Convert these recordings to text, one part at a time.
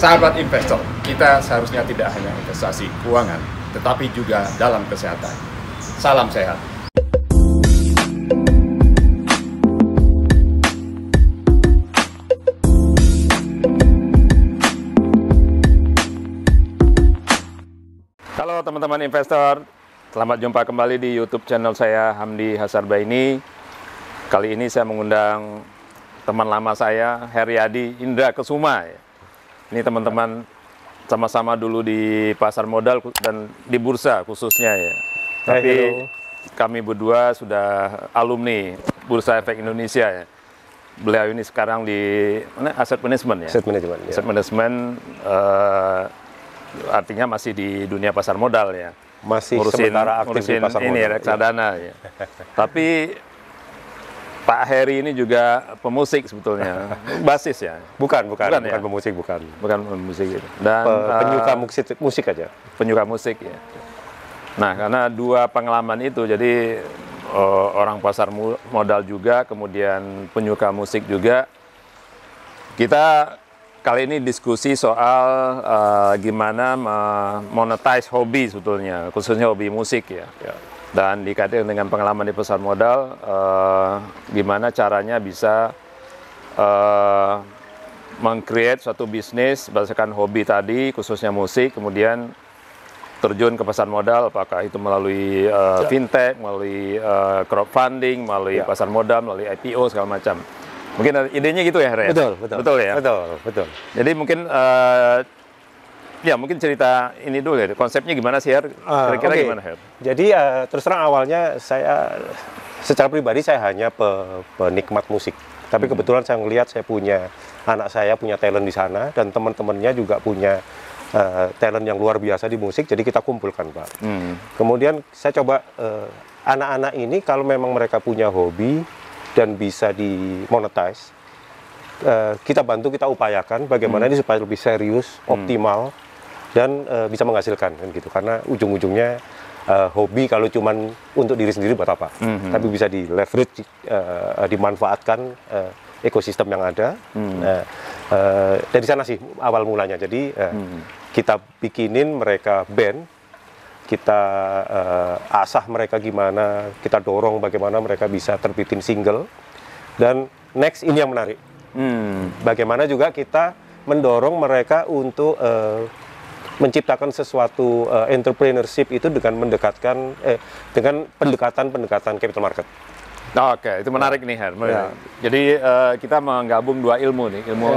Sahabat investor, kita seharusnya tidak hanya investasi keuangan, tetapi juga dalam kesehatan. Salam sehat. Halo teman-teman investor, selamat jumpa kembali di YouTube channel saya, Hamdi Hasarbaini. Kali ini saya mengundang teman lama saya, Heriadi Indra Kesuma. Ini teman-teman sama-sama dulu di pasar modal dan di bursa khususnya ya. Tapi kami berdua sudah alumni Bursa Efek Indonesia ya. Beliau ini sekarang di mana? Asset management ya. Asset management. Ya. Asset management artinya masih di dunia pasar modal ya. Masih sementara aktif di pasar ini modal. reksadana ya. Tapi Pak Heri ini juga pemusik sebetulnya, basis ya? Bukan ya? Pemusik, bukan. Bukan pemusik gitu. Dan penyuka musik aja. Penyuka musik ya. Nah, karena dua pengalaman itu, jadi orang pasar modal juga, kemudian penyuka musik juga. Kita kali ini diskusi soal gimana monetize hobi sebetulnya, khususnya hobi musik ya. Dan dikaitkan dengan pengalaman di pasar modal, gimana caranya bisa meng-create suatu bisnis berdasarkan hobi tadi, khususnya musik, kemudian terjun ke pasar modal, apakah itu melalui fintech, melalui crowdfunding, melalui pasar modal, melalui IPO, segala macam. Mungkin idenya gitu ya, Her? Betul ya? Betul. Jadi mungkin ya mungkin cerita ini dulu ya, konsepnya gimana sih Her? Kira-kira gimana Her? Jadi terus terang awalnya saya secara pribadi saya hanya penikmat musik. Tapi kebetulan saya melihat anak saya punya talent di sana dan teman-temannya juga punya talent yang luar biasa di musik. Jadi kita kumpulkan Pak. Kemudian saya coba anak-anak ini kalau memang mereka punya hobi dan bisa dimonetize, kita bantu, kita upayakan bagaimana ini supaya lebih serius, optimal, dan bisa menghasilkan kan gitu. Karena ujung-ujungnya hobi kalau cuman untuk diri sendiri buat apa? Tapi bisa di leverage, dimanfaatkan ekosistem yang ada. Dari sana sih awal mulanya. Jadi kita bikinin mereka band, kita asah mereka gimana, kita dorong bagaimana mereka bisa terbitin single. Dan next ini yang menarik. Bagaimana juga kita mendorong mereka untuk menciptakan sesuatu entrepreneurship itu dengan pendekatan capital market. Oke, itu menarik nih Her. Jadi kita menggabung dua ilmu nih, ilmu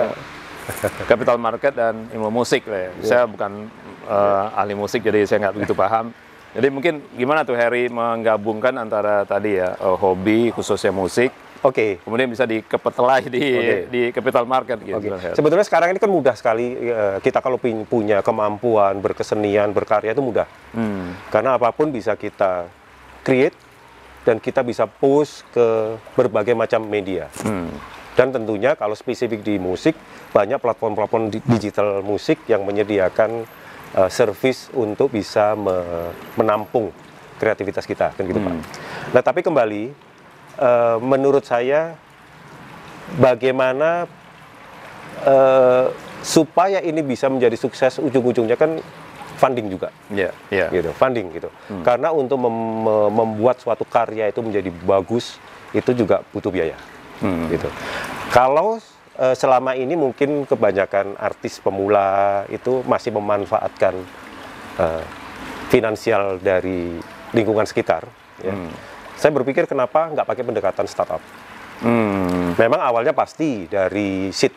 capital market dan ilmu musik lah ya. Saya bukan ahli musik, jadi saya nggak begitu paham. Jadi mungkin gimana tuh Heri menggabungkan antara tadi ya hobi khususnya musik. Kemudian bisa dikepetelai di capital market gitu. Sebetulnya sekarang ini kan mudah sekali kita kalau punya kemampuan berkesenian, berkarya itu mudah. Karena apapun bisa kita create dan kita bisa post ke berbagai macam media. Dan tentunya kalau spesifik di musik, banyak platform-platform digital musik yang menyediakan service untuk bisa menampung kreativitas kita, kan gitu Pak. Nah tapi kembali, menurut saya bagaimana supaya ini bisa menjadi sukses, ujung-ujungnya kan funding juga, gitu, funding gitu. Karena untuk membuat suatu karya itu menjadi bagus itu juga butuh biaya, gitu. Kalau selama ini mungkin kebanyakan artis pemula itu masih memanfaatkan finansial dari lingkungan sekitar. Saya berpikir kenapa nggak pakai pendekatan startup. Memang awalnya pasti dari seed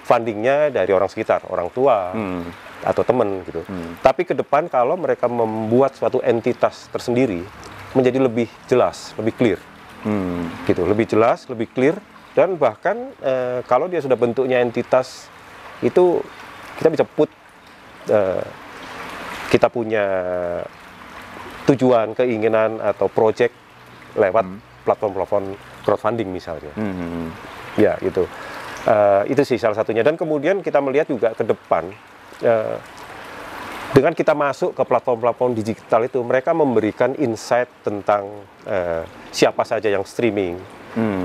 fundingnya dari orang sekitar, orang tua atau teman gitu. Tapi ke depan kalau mereka membuat suatu entitas tersendiri menjadi lebih jelas, lebih clear, gitu, lebih jelas, lebih clear. Dan bahkan kalau dia sudah bentuknya entitas itu kita bisa kita punya tujuan, keinginan atau project lewat platform-platform crowdfunding misalnya. Ya gitu. Itu sih salah satunya. Dan kemudian kita melihat juga ke depan dengan kita masuk ke platform-platform digital itu, mereka memberikan insight tentang siapa saja yang streaming,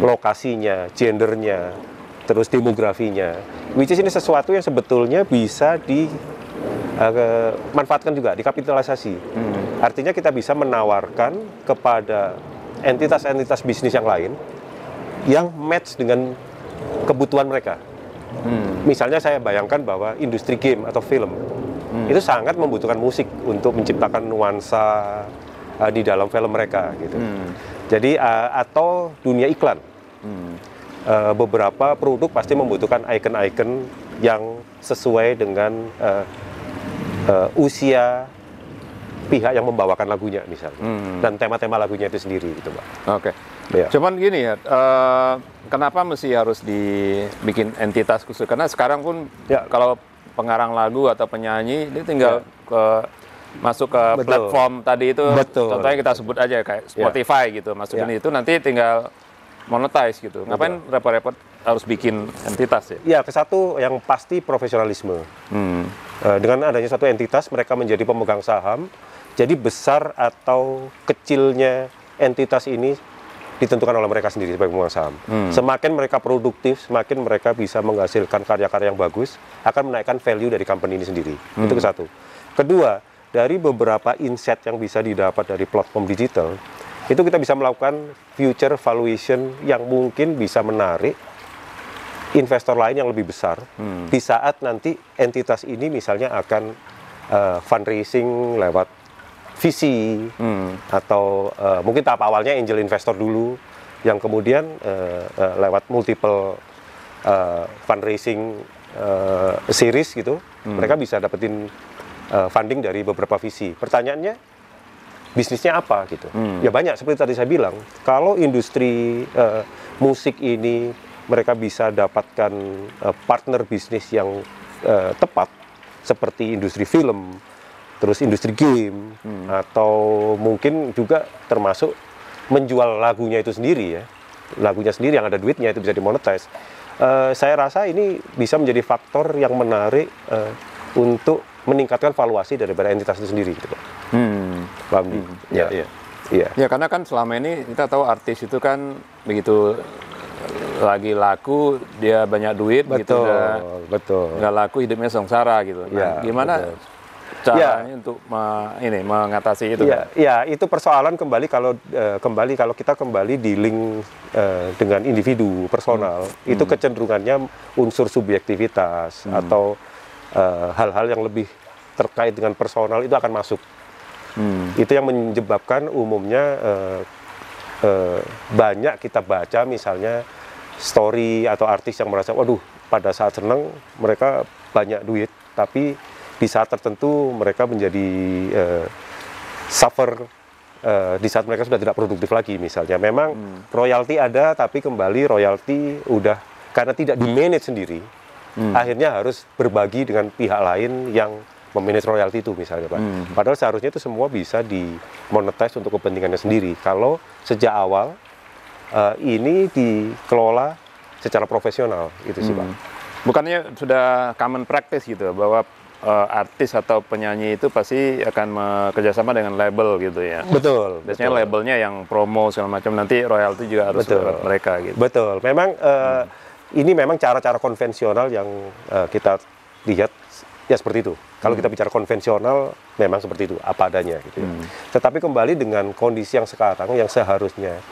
lokasinya, gendernya, terus demografinya, which is ini sesuatu yang sebetulnya bisa dimanfaatkan juga, dikapitalisasi. Artinya kita bisa menawarkan kepada entitas-entitas bisnis yang lain yang match dengan kebutuhan mereka. Misalnya saya bayangkan bahwa industri game atau film itu sangat membutuhkan musik untuk menciptakan nuansa di dalam film mereka gitu. Jadi atau dunia iklan. Beberapa produk pasti membutuhkan icon-icon yang sesuai dengan usia pihak yang membawakan lagunya misalnya, dan tema-tema lagunya itu sendiri gitu, Pak. Oke. Ya. Cuman gini ya, kenapa mesti harus dibikin entitas khusus? Karena sekarang pun kalau pengarang lagu atau penyanyi dia tinggal masuk ke platform tadi itu, contohnya kita sebut aja kayak Spotify gitu, masukin itu nanti tinggal monetize gitu. Ngapain repot-repot harus bikin entitas ya? Ya, kesatu yang pasti profesionalisme. Dengan adanya satu entitas, mereka menjadi pemegang saham. Jadi besar atau kecilnya entitas ini ditentukan oleh mereka sendiri sebagai pemegang saham. Semakin mereka produktif, semakin mereka bisa menghasilkan karya-karya yang bagus, akan menaikkan value dari company ini sendiri. Itu kesatu. Kedua, dari beberapa insight yang bisa didapat dari platform digital, itu kita bisa melakukan future valuation yang mungkin bisa menarik investor lain yang lebih besar di saat nanti entitas ini misalnya akan fundraising lewat visi atau mungkin tahap awalnya angel investor dulu, yang kemudian lewat multiple fundraising series gitu, mereka bisa dapetin funding dari beberapa visi. Pertanyaannya, bisnisnya apa gitu? Ya banyak, seperti tadi saya bilang, kalau industri musik ini mereka bisa dapatkan partner bisnis yang tepat, seperti industri film, terus industri game, atau mungkin juga termasuk menjual lagunya itu sendiri ya, lagunya sendiri yang ada duitnya itu bisa dimonetize. Saya rasa ini bisa menjadi faktor yang menarik untuk meningkatkan valuasi daripada entitas itu sendiri gitu, Pak. Paham? Ya, karena kan selama ini kita tahu artis itu kan begitu lagi laku dia banyak duit, begitu nggak laku hidupnya sengsara gitu. Nah, gimana caranya untuk mengatasi itu? Ya, itu persoalan kembali kalau kita kembali di link dengan individu personal, itu kecenderungannya unsur subjektivitas atau hal-hal yang lebih terkait dengan personal itu akan masuk. Itu yang menyebabkan umumnya banyak kita baca misalnya story atau artis yang merasa, waduh, pada saat senang mereka banyak duit, tapi di saat tertentu mereka menjadi suffer di saat mereka sudah tidak produktif lagi misalnya. Memang royalti ada, tapi kembali royalti udah karena tidak di-manage sendiri, akhirnya harus berbagi dengan pihak lain yang memanage royalti itu misalnya, Pak. Padahal seharusnya itu semua bisa dimonetize untuk kepentingannya sendiri. Kalau sejak awal ini dikelola secara profesional, itu sih, Pak. Bukannya sudah common practice gitu bahwa artis atau penyanyi itu pasti akan kerjasama dengan label gitu ya? Betul. Biasanya labelnya yang promo segala macam, nanti royalti juga harus lewat mereka gitu. Betul. Memang ini memang cara-cara konvensional yang kita lihat ya seperti itu. Kalau kita bicara konvensional, memang seperti itu, apa adanya gitu ya. Tetapi kembali dengan kondisi yang sekarang, yang seharusnya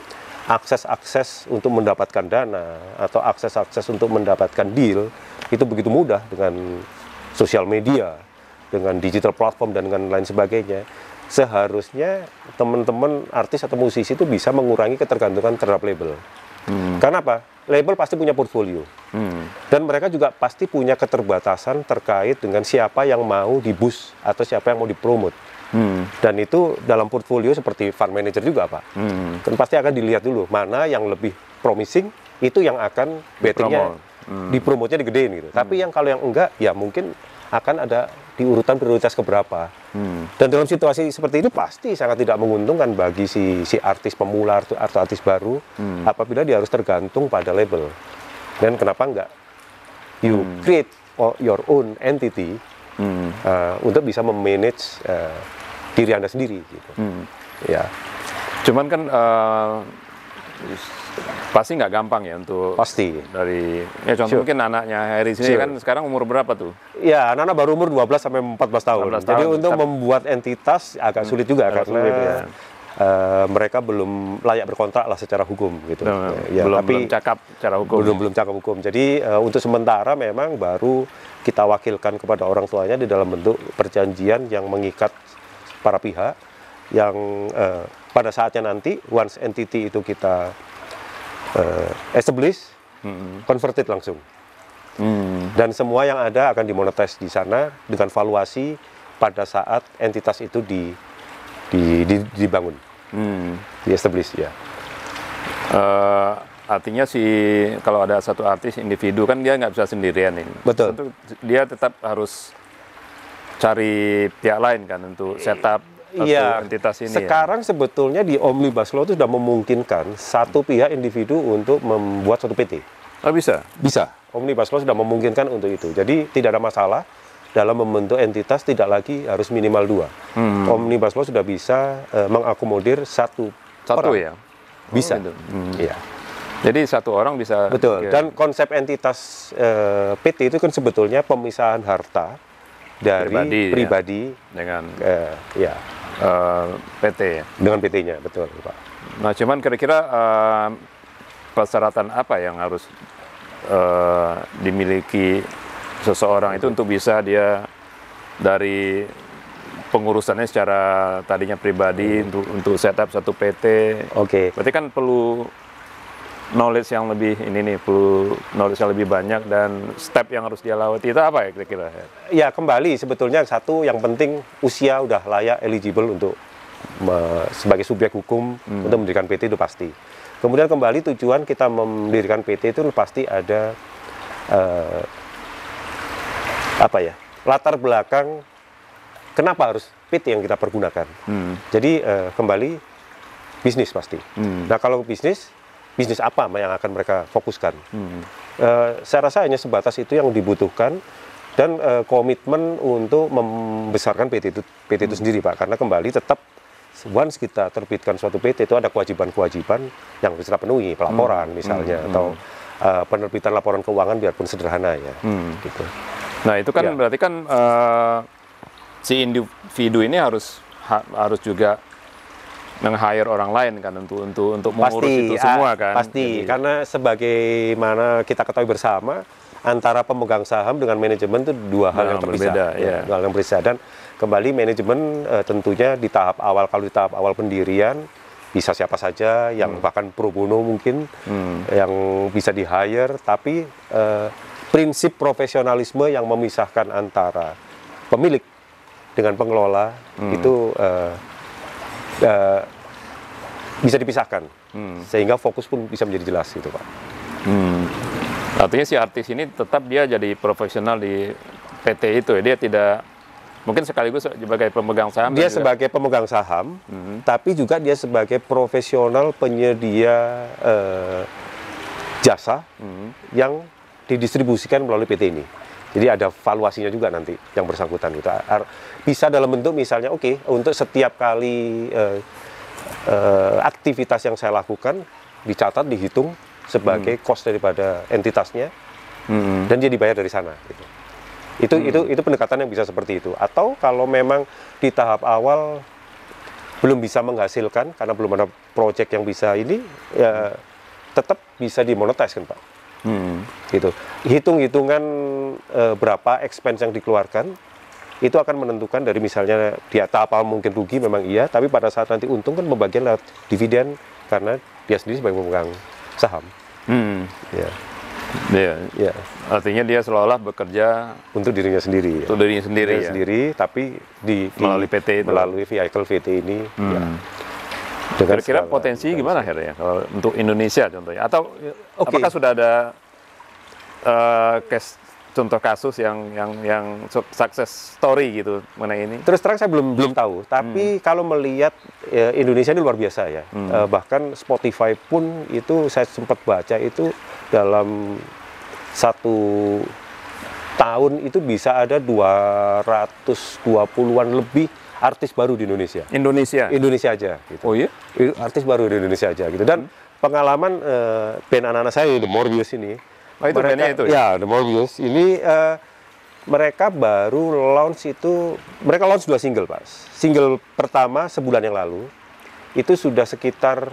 akses-akses untuk mendapatkan dana atau akses-akses untuk mendapatkan deal itu begitu mudah dengan sosial media, dengan digital platform dan dengan lain sebagainya. Seharusnya teman-teman artis atau musisi itu bisa mengurangi ketergantungan terhadap label. Karena apa? Label pasti punya portfolio. Dan mereka juga pasti punya keterbatasan terkait dengan siapa yang mau di-boost atau siapa yang mau dipromot. Dan itu dalam portfolio seperti fund manager juga, Pak. Kan pasti akan dilihat dulu mana yang lebih promising, itu yang akan bettingnya dipromotnya digedein gitu. Tapi yang kalau yang enggak, ya mungkin akan ada di urutan prioritas keberapa. Dan dalam situasi seperti itu pasti sangat tidak menguntungkan bagi si artis pemula atau artis baru apabila dia harus tergantung pada label. Dan kenapa enggak you create your own entity untuk bisa memanage diri Anda sendiri gitu. Ya. Cuman kan Pasti nggak gampang ya untuk Pasti. dari ya contoh Sure. mungkin anaknya Heri sini Sure. kan sekarang umur berapa tuh? Ya, anak-anak baru umur 12 sampai 14 tahun. 14 Jadi tahun, untuk tapi- membuat entitas agak sulit juga agak karena sulit, ya. mereka belum layak berkontrak lah secara hukum gitu. Ya, belum cakap secara hukum. belum cakap hukum. Jadi untuk sementara memang baru kita wakilkan kepada orang tuanya di dalam bentuk perjanjian yang mengikat para pihak yang pada saatnya nanti once entity itu kita establish, converted langsung. Dan semua yang ada akan dimonetize di sana dengan valuasi pada saat entitas itu dibangun, di establish ya. Artinya kalau ada satu artis individu kan dia nggak bisa sendirian ini. Betul. Tentu dia tetap harus cari pihak lain kan untuk setup satu Iya, entitas ini. sekarang sebetulnya di Omnibus Law itu sudah memungkinkan satu pihak individu untuk membuat suatu PT. Oh bisa. Bisa. Omnibus Law sudah memungkinkan untuk itu. Jadi tidak ada masalah dalam membentuk entitas tidak lagi harus minimal 2. Omnibus Law sudah bisa mengakomodir satu orang. Ya. Bisa. Oh, gitu. Iya. Jadi satu orang bisa. Betul. Ya. Dan konsep entitas PT itu kan sebetulnya pemisahan harta dari pribadi dengan ya, PT ya. dengan PT-nya, betul, Pak. Nah, cuman kira-kira persyaratan apa yang harus dimiliki seseorang itu untuk bisa dia dari pengurusannya secara tadinya pribadi untuk setup satu PT. Oke. Berarti kan perlu knowledge yang lebih perlu knowledge yang lebih banyak dan step yang harus dia lewati. Itu apa ya kira-kira? Ya, kembali sebetulnya satu yang penting usia udah layak eligible untuk sebagai subjek hukum untuk mendirikan PT itu pasti. Kemudian kembali tujuan kita mendirikan PT itu pasti ada latar belakang kenapa harus PT yang kita pergunakan. Jadi kembali bisnis pasti. Nah, kalau bisnis apa yang akan mereka fokuskan? Saya rasa hanya sebatas itu yang dibutuhkan dan komitmen untuk membesarkan PT itu sendiri, Pak. Karena kembali tetap once kita terbitkan suatu PT itu ada kewajiban-kewajiban yang harus kita penuhi, pelaporan misalnya atau penerbitan laporan keuangan biarpun sederhana ya. Gitu. Nah, itu kan Ya. berarti kan si individu ini harus juga meng-hire orang lain kan untuk mengurus itu semua kan. Pasti, karena sebagaimana kita ketahui bersama antara pemegang saham dengan manajemen itu dua hal yang terpisah. berbeda, ya. Dua hal yang berbeda. Dan kembali manajemen tentunya di tahap awal, kalau di tahap awal pendirian bisa siapa saja yang bahkan pro bono mungkin yang bisa di-hire, tapi prinsip profesionalisme yang memisahkan antara pemilik dengan pengelola itu bisa dipisahkan, sehingga fokus pun bisa menjadi jelas gitu, Pak. Artinya si artis ini tetap dia jadi profesional di PT itu ya, dia tidak mungkin sekaligus sebagai pemegang saham. Dia juga, sebagai pemegang saham, tapi juga dia sebagai profesional penyedia jasa yang didistribusikan melalui PT ini. Jadi ada valuasinya juga nanti yang bersangkutan itu. Bisa dalam bentuk misalnya, untuk setiap kali aktivitas yang saya lakukan dicatat, dihitung sebagai cost daripada entitasnya, dan dia dibayar dari sana. Gitu. Itu pendekatan yang bisa seperti itu. Atau kalau memang di tahap awal belum bisa menghasilkan karena belum ada proyek yang bisa ini, ya tetap bisa dimonetize kan, Pak. Gitu. Hitung-hitungan berapa expense yang dikeluarkan itu akan menentukan dari misalnya di tahap awal mungkin rugi memang iya, tapi pada saat nanti untung kan pembagian lewat dividen karena dia sendiri sebagai pemegang saham. Ya. Ya. Artinya dia seolah-olah bekerja Untuk dirinya sendiri. untuk dirinya sendiri Dirinya ya. sendiri, tapi Melalui PT itu. melalui vehicle VT ini. Ya. Dengan Kira-kira skala- potensi gimana Her ya kalau untuk Indonesia contohnya? Atau apakah sudah ada contoh kasus yang success story gitu mengenai ini? Terus terang saya belum tahu, tapi kalau melihat Indonesia ini luar biasa ya. Bahkan Spotify pun itu saya sempat baca itu dalam 1 tahun itu bisa ada 220-an lebih artis baru di Indonesia. Indonesia. Indonesia aja gitu. Oh iya? Artis baru di Indonesia aja gitu. Dan pengalaman band anak-anak saya The Morbius ini. Oh, itu bandnya itu ya? Ya, The Morbius ini mereka baru launch itu, mereka launch 2 single, Pak. Single pertama sebulan yang lalu itu sudah sekitar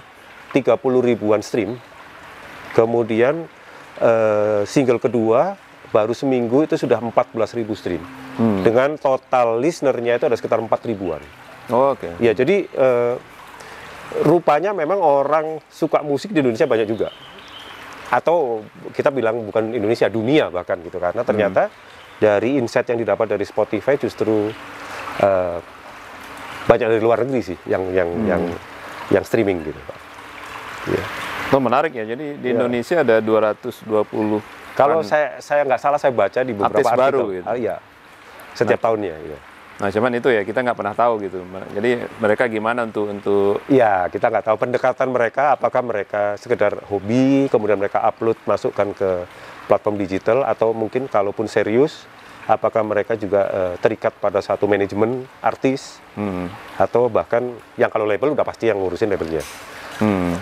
30 ribuan stream. Kemudian single kedua baru seminggu itu sudah 14.000 stream. Dengan total listener-nya itu ada sekitar 4 ribuan. Oh, oke. Ya, jadi rupanya memang orang suka musik di Indonesia banyak juga. Atau kita bilang bukan Indonesia, dunia bahkan gitu. Karena ternyata dari insight yang didapat dari Spotify justru banyak dari luar negeri sih yang streaming gitu, Pak. Ya. Oh, menarik ya. Jadi di Indonesia ada 220. Kalau saya nggak salah, saya baca di beberapa artis artikel. baru gitu. Iya. Setiap tahunnya, ya. Nah, cuman itu ya kita nggak pernah tahu gitu. Jadi mereka gimana untuk Iya, kita nggak tahu pendekatan mereka, apakah mereka sekedar hobi, kemudian mereka upload, masukkan ke platform digital, atau mungkin kalaupun serius, apakah mereka juga terikat pada satu manajemen artis, atau bahkan yang kalau label udah pasti yang ngurusin labelnya.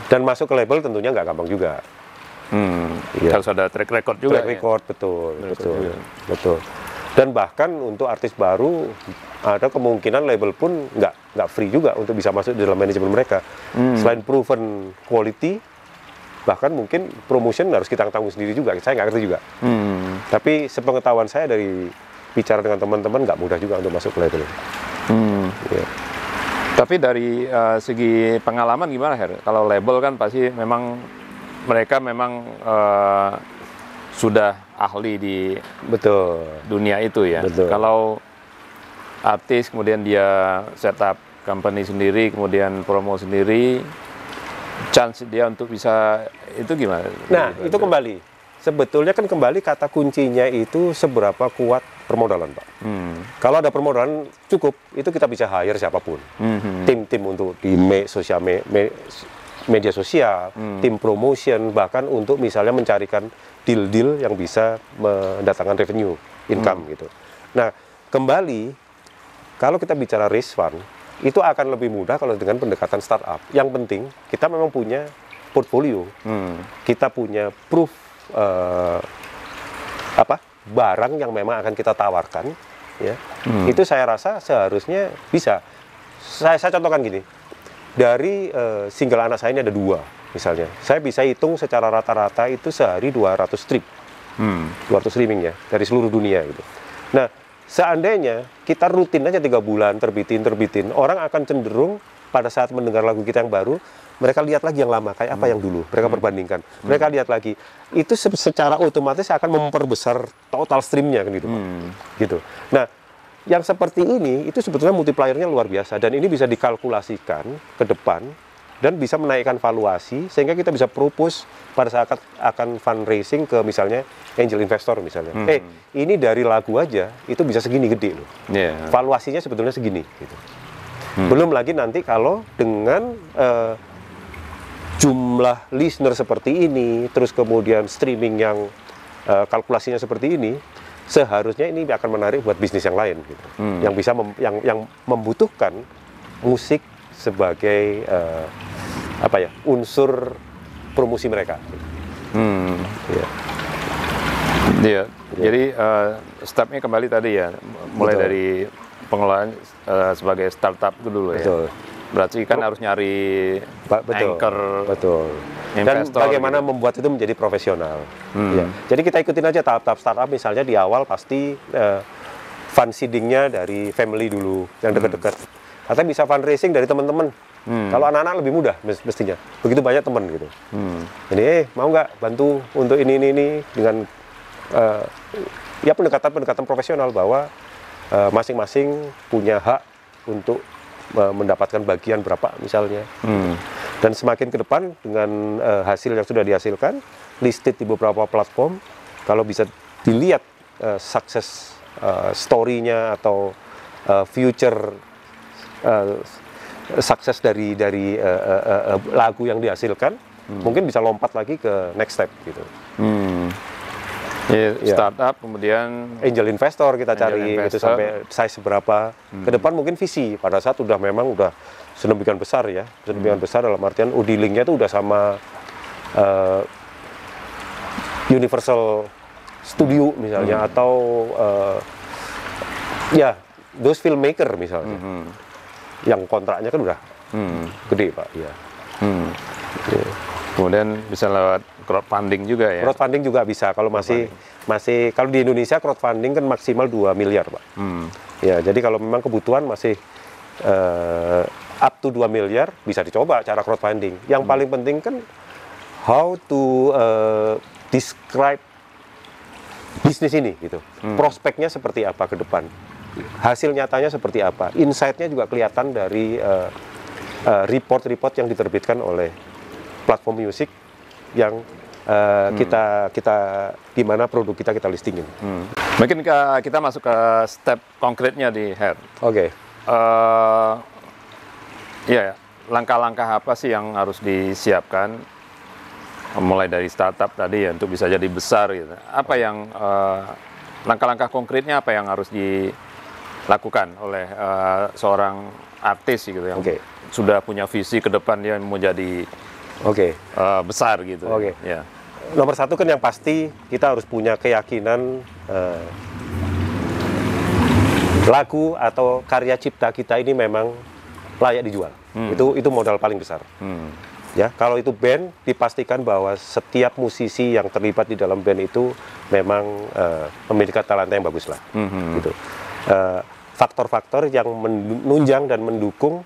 Dan masuk ke label tentunya nggak gampang juga. Harus ada track record juga. Track record, betul. Dan bahkan untuk artis baru ada kemungkinan label pun nggak free juga untuk bisa masuk di dalam manajemen mereka. Selain proven quality, bahkan mungkin promotion harus kita tanggung sendiri juga. Saya nggak ngerti juga. Tapi sepengetahuan saya dari bicara dengan teman-teman, nggak mudah juga untuk masuk ke label. Yeah. Tapi dari segi pengalaman gimana, Her? Kalau label kan pasti memang mereka memang sudah ahli di dunia itu ya. Betul. Kalau artis kemudian dia setup company sendiri, kemudian promo sendiri, chance dia untuk bisa itu gimana? Nah, itu kembali. Sebetulnya kan kembali kata kuncinya itu seberapa kuat permodalan, Pak. Kalau ada permodalan cukup, itu kita bisa hire siapapun. Tim-tim untuk di media sosial, tim promotion, bahkan untuk misalnya mencarikan deal-deal yang bisa mendatangkan revenue, income gitu. Nah, kembali, kalau kita bicara raise fund, itu akan lebih mudah kalau dengan pendekatan startup. Yang penting, kita memang punya portfolio, kita punya proof, barang yang memang akan kita tawarkan, ya. Itu saya rasa seharusnya bisa. Saya contohkan gini, dari single anak saya ini ada 2 misalnya, saya bisa hitung secara rata-rata itu sehari 200 strip, 200 streaming ya, dari seluruh dunia gitu. Nah, seandainya kita rutin aja 3 bulan terbitin, orang akan cenderung pada saat mendengar lagu kita yang baru, mereka lihat lagi yang lama, kayak apa yang dulu, mereka perbandingkan, mereka lihat lagi, itu secara otomatis akan memperbesar total streamnya kan gitu, gitu. Nah, yang seperti ini itu sebetulnya multipliernya luar biasa, dan ini bisa dikalkulasikan ke depan dan bisa menaikkan valuasi sehingga kita bisa propose pada saat akan fundraising ke misalnya angel investor misalnya. Ini dari lagu aja itu bisa segini gede loh. Valuasinya sebetulnya segini gitu. Belum lagi nanti kalau dengan jumlah listener seperti ini, terus kemudian streaming yang kalkulasinya seperti ini, seharusnya ini akan menarik buat bisnis yang lain gitu. Yang bisa yang membutuhkan musik sebagai unsur promosi mereka. Jadi stepnya kembali tadi ya, mulai dari pengelolaan sebagai startup dulu ya. Berarti kan harus nyari anchor, dan bagaimana gitu, membuat itu menjadi profesional. Jadi kita ikutin aja tahap-tahap startup. Misalnya di awal pasti fund seedingnya dari family dulu yang dekat-dekat, atau bisa fundraising dari teman-teman. Kalau anak-anak lebih mudah mestinya, begitu banyak teman gitu. Jadi mau nggak bantu untuk ini dengan pendekatan profesional, bahwa masing-masing punya hak untuk mendapatkan bagian berapa misalnya. Dan semakin ke depan dengan hasil yang sudah dihasilkan, listed di beberapa platform, kalau bisa dilihat sukses story-nya atau future sukses dari lagu yang dihasilkan, mungkin bisa lompat lagi ke next step gitu. Startup, kemudian angel investor kita cari, itu sampai size berapa. Ke depan mungkin visi pada saat memang udah sedemikian besar ya, sedemikian besar dalam artian dealingnya itu udah sama Universal Studio misalnya, atau ya those filmmaker misalnya, yang kontraknya kan udah gede Pak. Ya. Kemudian bisa lewat crowdfunding juga ya? Crowdfunding juga bisa, kalau masih kalau di Indonesia crowdfunding kan maksimal 2 miliar Pak. Ya, jadi kalau memang kebutuhan masih up to 2 miliar, bisa dicoba cara crowdfunding. Yang paling penting kan how to describe bisnis ini gitu. Prospeknya seperti apa ke depan. Hasil nyatanya seperti apa. Insight-nya juga kelihatan dari report-report yang diterbitkan oleh platform musik yang kita di mana produk kita listingin. Mungkin kita masuk ke step konkretnya di Her. Oke. Ya, langkah-langkah apa sih yang harus disiapkan mulai dari startup tadi ya untuk bisa jadi besar gitu. Apa yang langkah-langkah konkretnya apa yang harus dilakukan oleh seorang artis gitu yang sudah punya visi ke depan dia mau jadi besar gitu. Ya. Nomor satu kan yang pasti kita harus punya keyakinan lagu atau karya cipta kita ini memang layak dijual. Itu modal paling besar. Ya, kalau itu band, dipastikan bahwa setiap musisi yang terlibat di dalam band itu memang memiliki talenta yang bagus lah. Gitu. Faktor-faktor yang menunjang dan mendukung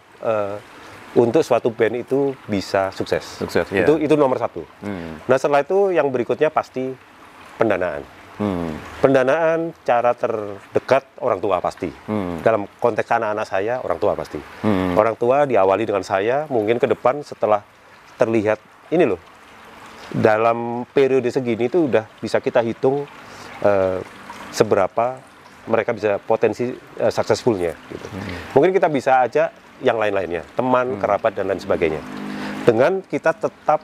untuk suatu band itu bisa sukses. Yeah. Itu nomor satu. Nah, setelah itu yang berikutnya pasti pendanaan. Pendanaan cara terdekat orang tua pasti. Dalam konteks anak-anak saya, orang tua pasti. Orang tua diawali dengan saya, mungkin ke depan setelah terlihat ini loh, dalam periode segini itu udah bisa kita hitung seberapa mereka bisa potensi successfulnya gitu. Mungkin kita bisa ajak yang lain-lainnya, teman, kerabat, dan lain sebagainya. Dengan kita tetap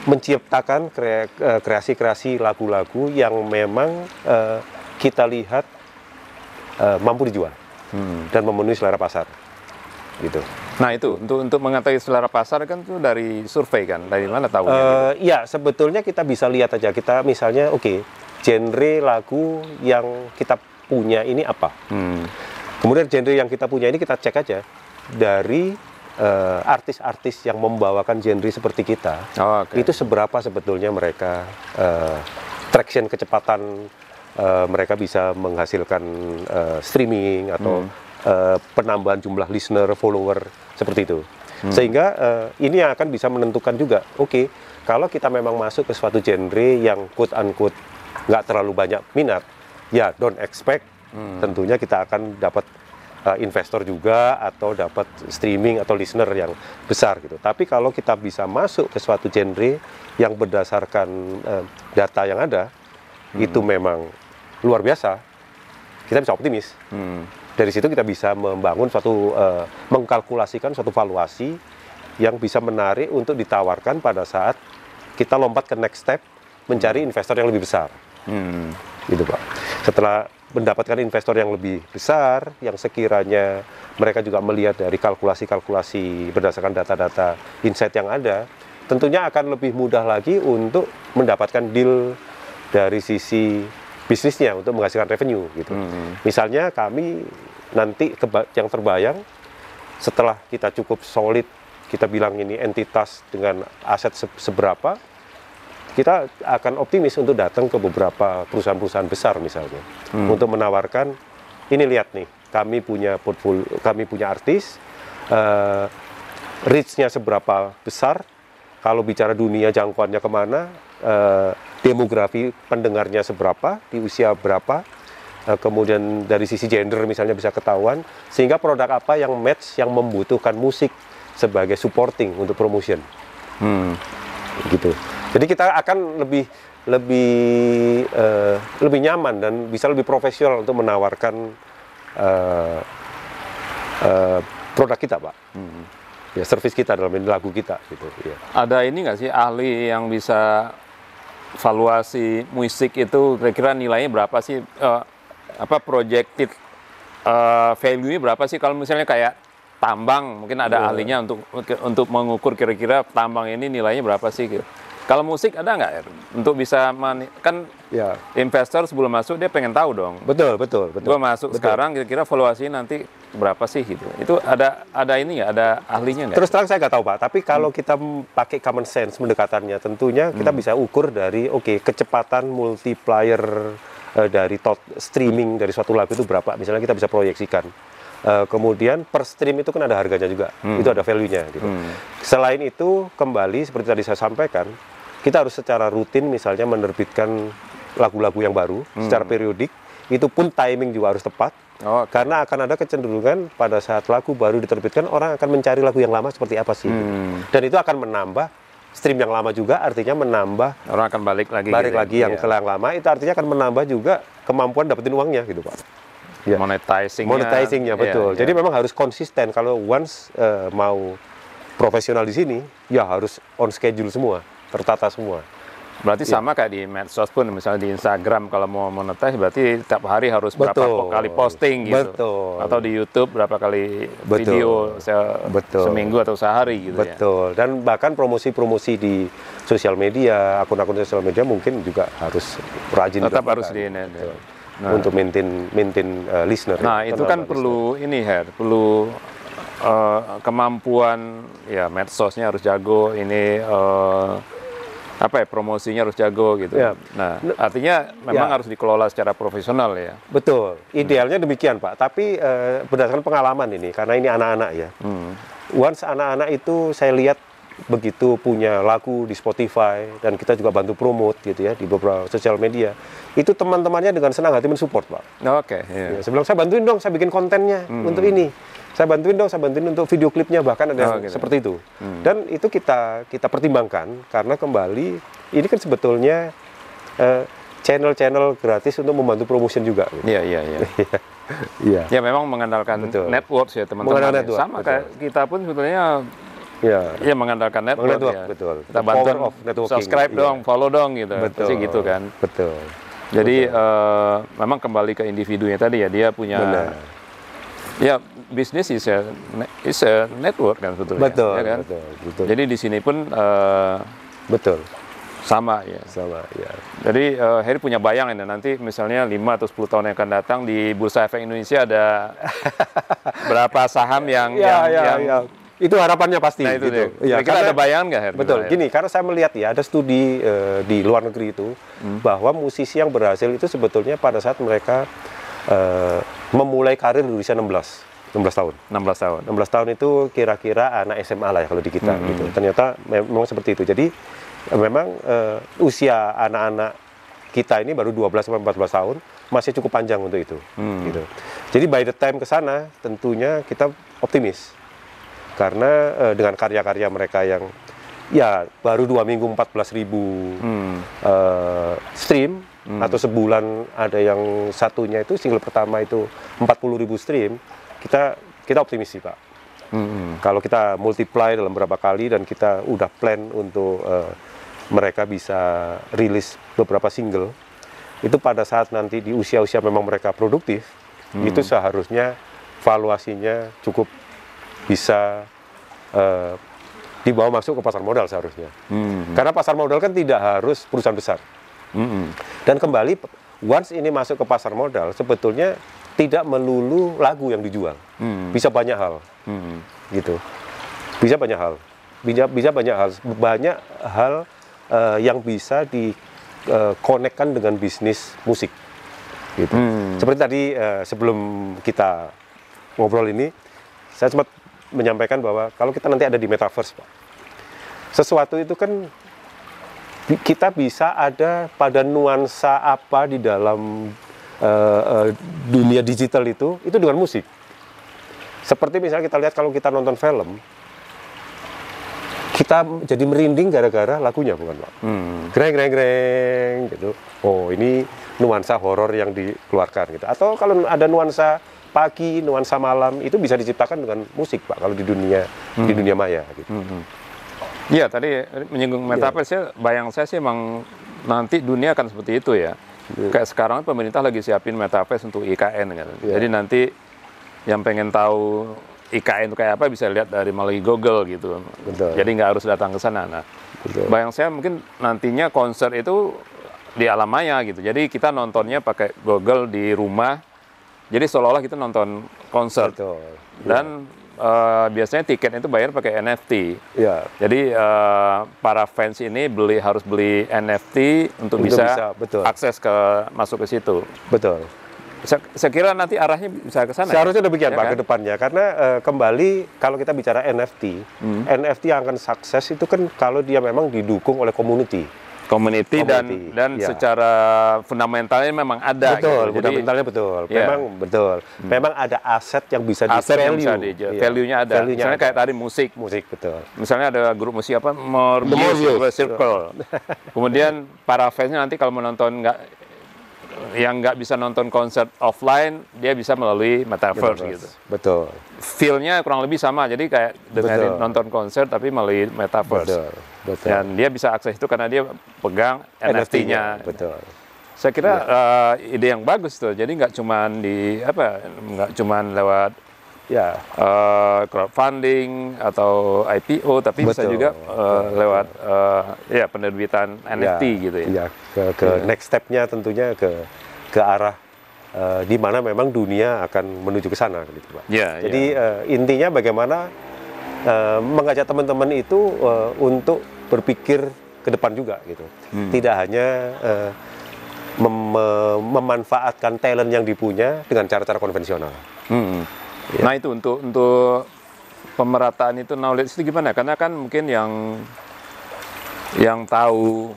menciptakan kreasi-kreasi lagu-lagu yang memang kita lihat mampu dijual dan memenuhi selera pasar, gitu. Nah itu untuk mengetahui selera pasar kan itu dari survei kan, dari mana tahunya? Gitu? Ya sebetulnya kita bisa lihat aja, kita misalnya genre lagu yang kita punya ini apa. Kemudian genre yang kita punya ini kita cek aja dari artis-artis yang membawakan genre seperti kita. Itu seberapa sebetulnya mereka traction kecepatan mereka bisa menghasilkan streaming atau penambahan jumlah listener, follower seperti itu. Sehingga ini yang akan bisa menentukan juga. Kalau kita memang masuk ke suatu genre yang quote unquote nggak terlalu banyak minat, ya don't expect tentunya kita akan dapat investor juga atau dapat streaming atau listener yang besar gitu. Tapi kalau kita bisa masuk ke suatu genre yang berdasarkan data yang ada, itu memang luar biasa, kita bisa optimis. Dari situ kita bisa membangun suatu, mengkalkulasikan suatu valuasi yang bisa menarik untuk ditawarkan pada saat kita lompat ke next step mencari investor yang lebih besar. Gitu Pak. Setelah mendapatkan investor yang lebih besar, yang sekiranya mereka juga melihat dari kalkulasi-kalkulasi berdasarkan data-data insight yang ada, tentunya akan lebih mudah lagi untuk mendapatkan deal dari sisi bisnisnya untuk menghasilkan revenue gitu. Misalnya kami nanti yang terbayang setelah kita cukup solid, kita bilang ini entitas dengan aset seberapa, kita akan optimis untuk datang ke beberapa perusahaan-perusahaan besar misalnya untuk menawarkan, ini lihat nih, kami punya portfolio, kami punya artis, reach-nya seberapa besar, kalau bicara dunia jangkauannya kemana, demografi pendengarnya seberapa, di usia berapa, kemudian dari sisi gender misalnya bisa ketahuan, sehingga produk apa yang match, yang membutuhkan musik sebagai supporting untuk promotion, gitu. Jadi kita akan lebih nyaman dan bisa lebih profesional untuk menawarkan produk kita, Pak. Ya, service kita dalam ini, lagu kita, gitu. Ya. Ada ini nggak sih ahli yang bisa valuasi musik itu kira-kira nilainya berapa sih? Projected value-nya berapa sih kalau misalnya kayak tambang, mungkin ada ahlinya untuk mengukur kira-kira tambang ini nilainya berapa sih gitu. Kalau musik ada nggak Her? Untuk bisa kan Ya. investor sebelum masuk dia pengen tahu dong. Betul. Gua masuk sekarang kira-kira valuasi nanti berapa sih gitu. Itu ada ini nggak? Ada ahlinya nggak? Terus terang saya nggak tahu Pak, tapi kalau kita pakai common sense pendekatannya, tentunya kita bisa ukur dari kecepatan multiplier dari streaming dari suatu lagu itu berapa. Misalnya kita bisa proyeksikan. Kemudian per stream itu kan ada harganya juga, itu ada value-nya. Gitu. Selain itu kembali seperti tadi saya sampaikan, kita harus secara rutin misalnya menerbitkan lagu-lagu yang baru secara periodik. Itu pun timing juga harus tepat. Karena akan ada kecenderungan pada saat lagu baru diterbitkan, orang akan mencari lagu yang lama seperti apa sih. Dan itu akan menambah stream yang lama juga, artinya menambah orang akan balik lagi yang ke yang lama, itu artinya akan menambah juga kemampuan dapetin uangnya gitu Pak. Ya. Monetizing-nya betul. Jadi memang harus konsisten. Kalau once mau profesional di sini, ya harus on schedule semua, tertata semua. Berarti sama kayak di medsos pun, misalnya di Instagram kalau mau monetize berarti tiap hari harus berapa kali posting gitu. Atau di YouTube berapa kali video seminggu atau sehari gitu ya. Dan bahkan promosi-promosi di sosial media, akun-akun sosial media mungkin juga harus rajin. Tetap harus di untuk maintain listener. Nah, itu kan perlu ini perlu kemampuan ya, medsosnya harus jago, ini promosinya harus jago gitu. Ya. Nah, artinya memang harus dikelola secara profesional ya. Betul. Idealnya demikian, Pak. Tapi berdasarkan pengalaman ini, karena ini anak-anak ya. Once anak-anak itu saya lihat begitu punya lagu di Spotify dan kita juga bantu promote gitu ya di beberapa sosial media, itu teman-temannya dengan senang hati mensupport Pak. Ya, saya bilang, saya bantuin dong, saya bikin kontennya untuk ini. Saya bantuin untuk video klipnya, bahkan ada yang seperti itu. Dan itu kita pertimbangkan karena kembali ini kan sebetulnya channel-channel gratis untuk membantu promotion juga. Iya. Ya memang mengandalkan networks ya teman-teman. Sama kayak kita pun sebetulnya ya mengandalkan network ya. Betul. Kita bantu subscribe dong, follow dong gitu. Pasti gitu kan. Betul. Jadi memang kembali ke individunya tadi ya, dia punya ya bisnis is a network kan sebetulnya. Betul, ya kan? Betul. Jadi di sini pun betul. Sama ya. Jadi Heri punya bayangan ya, nanti misalnya 5 atau 10 tahun yang akan datang di Bursa Efek Indonesia ada berapa saham yang itu harapannya pasti. Nah, itu gitu. Ya, karena ada bayangan nggak, Her? Betul. Gini, karena saya melihat ya ada studi di luar negeri itu bahwa musisi yang berhasil itu sebetulnya pada saat mereka memulai karir di usia 16 tahun. 16 tahun itu kira-kira anak SMA lah ya kalau di kita gitu. Ternyata memang seperti itu. Jadi memang usia anak-anak kita ini baru 12 sampai 14 tahun masih cukup panjang untuk itu. Gitu. Jadi by the time ke sana tentunya kita optimis. Karena dengan karya-karya mereka yang ya baru 2 minggu 14.000 stream atau sebulan ada yang satunya itu single pertama itu 40.000 stream, kita optimis sih Pak. Kalau kita multiply dalam beberapa kali dan kita udah plan untuk mereka bisa rilis beberapa single, itu pada saat nanti di usia-usia memang mereka produktif, itu seharusnya valuasinya cukup bisa dibawa masuk ke pasar modal seharusnya. Karena pasar modal kan tidak harus perusahaan besar. Dan kembali, once ini masuk ke pasar modal, sebetulnya tidak melulu lagu yang dijual. Bisa banyak hal. Gitu. Bisa banyak hal. Banyak hal yang bisa dikonekkan dengan bisnis musik. Gitu. Seperti tadi sebelum kita ngobrol ini, saya sempat menyampaikan bahwa kalau kita nanti ada di metaverse, Pak, sesuatu itu kan kita bisa ada pada nuansa apa di dalam dunia digital itu dengan musik. Seperti misalnya kita lihat kalau kita nonton film, kita jadi merinding gara-gara lagunya, bukan Pak? Greng gitu. Oh, ini nuansa horor yang dikeluarkan gitu. Atau kalau ada nuansa pagi, nuansa malam, itu bisa diciptakan dengan musik Pak kalau di dunia maya gitu. Iya, tadi menyinggung metaverse, bayang saya sih emang nanti dunia akan seperti itu ya. Kayak sekarang pemerintah lagi siapin metaverse untuk IKN kan. Jadi nanti yang pengen tahu IKN itu kayak apa bisa lihat dari melalui Google gitu. Betul. Jadi nggak harus datang ke sana. Nah, bayang saya mungkin nantinya konser itu di alam maya gitu. Jadi kita nontonnya pakai Google di rumah. Jadi seolah-olah kita nonton konser. Betul. Dan biasanya tiket itu bayar pakai NFT. Ya. Jadi para fans ini harus beli NFT untuk bisa betul. akses masuk ke situ. Betul. Saya kira nanti arahnya bisa ke sana. Seharusnya demikian, ya Pak, kan? ke depannya. Karena kembali kalau kita bicara NFT, NFT yang akan sukses itu kan kalau dia memang didukung oleh community. Community dan ya. Secara fundamentalnya memang ada. Betul, gitu. fundamentalnya betul. Ya. Memang betul. Memang ada aset yang bisa aset yang bisa di-value. value-nya ada. Misalnya kayak tadi musik. Musik, betul. Misalnya ada grup musik apa? Morbius Circle. Kemudian para fansnya nanti kalau menonton yang nggak bisa nonton konser offline, dia bisa melalui metaverse gitu. Betul. Feel-nya kurang lebih sama, jadi kayak dengerin nonton konser tapi melalui metaverse. Betul. Dan dia bisa akses itu karena dia pegang NFT-nya. Betul. Saya kira ide yang bagus tuh. Jadi nggak cuman lewat crowdfunding atau IPO, tapi bisa juga lewat penerbitan NFT gitu ya. Ke next step-nya tentunya ke arah di mana memang dunia akan menuju ke sana gitu, Pak. Jadi intinya bagaimana mengajak teman-teman itu untuk berpikir ke depan juga gitu. Tidak hanya memanfaatkan talent yang dipunya dengan cara-cara konvensional. Ya. Nah itu untuk pemerataan itu knowledge itu gimana? Karena kan mungkin yang tahu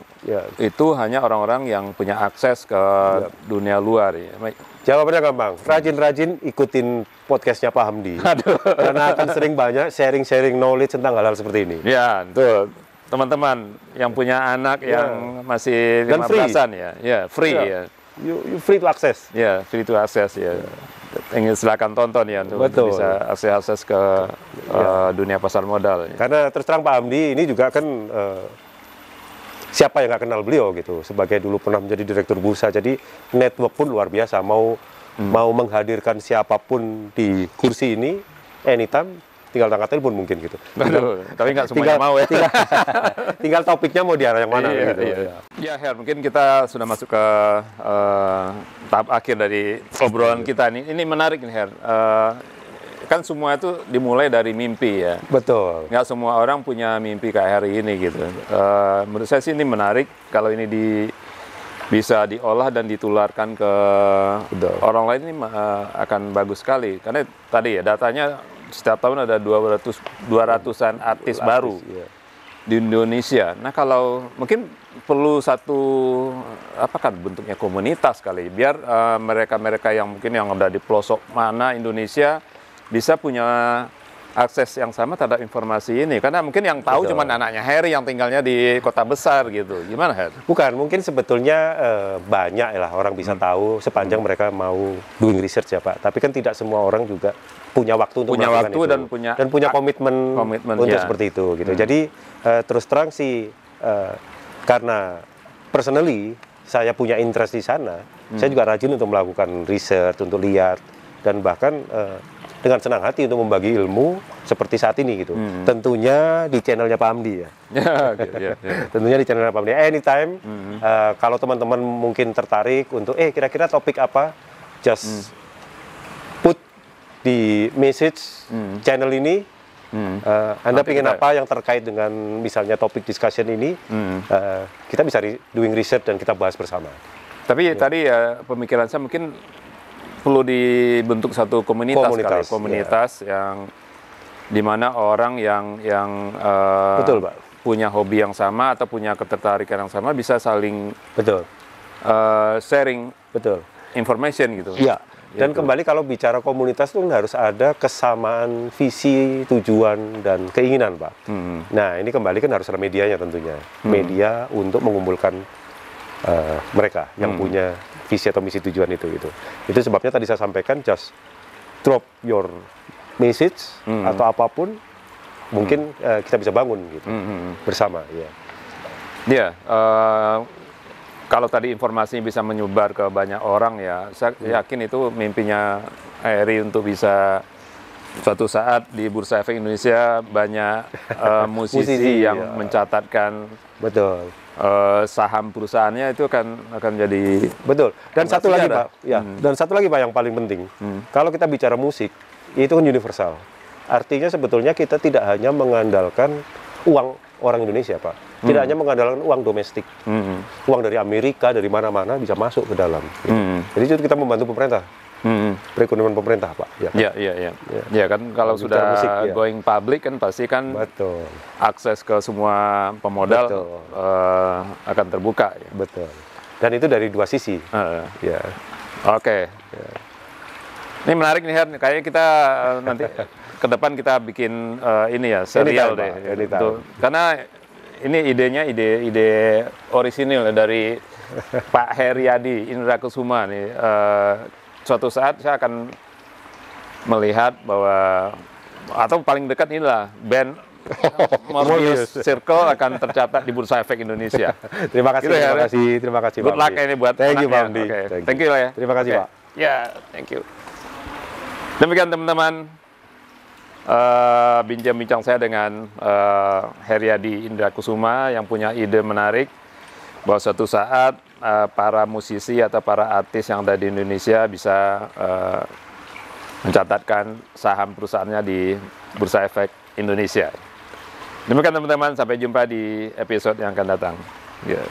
itu hanya orang-orang yang punya akses ke dunia luar. Ya. Jawabannya gampang. Rajin-rajin ikutin podcastnya Pak Hamdi. Karena akan sering banyak sharing-sharing knowledge tentang hal-hal seperti ini. Ya, betul. Teman-teman yang punya anak yang masih 15-an free ya. You free to access. Ya, free to access ya. Ingin silakan tonton ya untuk bisa akses ke dunia pasar modal. Karena terus terang Pak Hamdi ini juga kan siapa yang nggak kenal beliau gitu, sebagai dulu pernah menjadi direktur bursa, jadi network pun luar biasa, mau menghadirkan siapapun di kursi ini anytime, tinggal angkat telepon mungkin gitu. Tapi nggak semuanya mau ya. Tinggal topiknya mau diarah yang mana gitu. Ya Her, mungkin kita sudah masuk ke tahap akhir dari obrolan kita nih. Ini menarik nih Her. Kan semua itu dimulai dari mimpi ya. Betul. Nggak semua orang punya mimpi kayak hari ini gitu. Menurut saya sih ini menarik kalau ini bisa diolah dan ditularkan ke orang lain, ini akan bagus sekali. Karena tadi ya datanya setiap tahun ada 200-an artis baru di Indonesia. Nah kalau mungkin perlu bentuknya komunitas kali, biar mereka-mereka yang mungkin yang ada di pelosok mana Indonesia bisa punya akses yang sama terhadap informasi ini. Karena mungkin yang tahu cuma anaknya Harry yang tinggalnya di kota besar gitu. Gimana Harry? Bukan, mungkin sebetulnya banyak lah orang bisa tahu sepanjang mereka mau doing research ya Pak. Tapi kan tidak semua orang juga punya waktu untuk melakukan itu. Dan punya komitmen untuk seperti itu gitu. Jadi terus terang sih karena personally saya punya interest di sana, saya juga rajin untuk melakukan research, untuk lihat, dan bahkan dengan senang hati untuk membagi ilmu seperti saat ini gitu. Tentunya di channelnya Pak Hamdi ya. Tentunya di channelnya Pak Hamdi. Anytime kalau teman-teman mungkin tertarik untuk kira-kira topik apa, just put di message channel ini. Anda ingin apa yang terkait dengan misalnya topik discussion ini, kita bisa doing research dan kita bahas bersama. Tapi tadi ya pemikiran saya mungkin perlu dibentuk satu komunitas yang dimana orang yang betul Pak, punya hobi yang sama atau punya ketertarikan yang sama bisa saling sharing information gitu. Iya. Dan kembali kalau bicara komunitas itu harus ada kesamaan visi, tujuan, dan keinginan Pak. Nah ini kembali kan harus ada medianya tentunya, media untuk mengumpulkan mereka yang punya visi atau misi tujuan itu gitu. Itu sebabnya tadi saya sampaikan, just drop your message atau apapun, mungkin kita bisa bangun gitu bersama. Ya, kalau tadi informasinya bisa menyebar ke banyak orang ya, saya yakin itu mimpinya Eri untuk bisa suatu saat di Bursa Efek Indonesia banyak musisi Musisi, yang ya. mencatatkan Betul. saham perusahaannya itu akan jadi Betul. Dan Tambah satu lagi sejarah. Pak, ya. Dan satu lagi Pak yang paling penting. Kalau kita bicara musik, itu kan universal. Artinya sebetulnya kita tidak hanya mengandalkan uang orang Indonesia, Pak. Tidak hanya mengandalkan uang domestik. Uang dari Amerika, dari mana-mana bisa masuk ke dalam. Gitu. Jadi itu kita membantu pemerintah. Perekonomian pemerintah, Pak. Ya, Ya, ya, ya. Ya kan kalau Bicara sudah musik, ya. going public kan pasti kan Betul. akses ke semua pemodal Betul. akan terbuka. Ya. Betul. Dan itu dari dua sisi. Ya. Oke. Ini menarik nih Her. Kayaknya kita nanti ke depan kita bikin ini ya serial Anytime, deh. Pak. Anytime. Untuk- karena ini idenya ide orisinil dari Pak Heriadi Indra Kusuma nih. Suatu saat saya akan melihat bahwa atau paling dekat inilah band Morbius Circle akan tercatat di Bursa Efek Indonesia. Terima kasih, Gitu ya, terima Ren? kasih, terima kasih. Good Pak luck Hamdi. ini buat Thank you, Pak anaknya. Hamdi. Oke. Thank Thank you lah ya. Terima kasih, Oke. Pak. Ya, thank you. Demikian teman-teman bincang-bincang saya dengan Heriadi Indra Kusuma yang punya ide menarik bahwa suatu saat para musisi atau para artis yang ada di Indonesia bisa mencatatkan saham perusahaannya di Bursa Efek Indonesia. Demikian teman-teman, sampai jumpa di episode yang akan datang. Ya.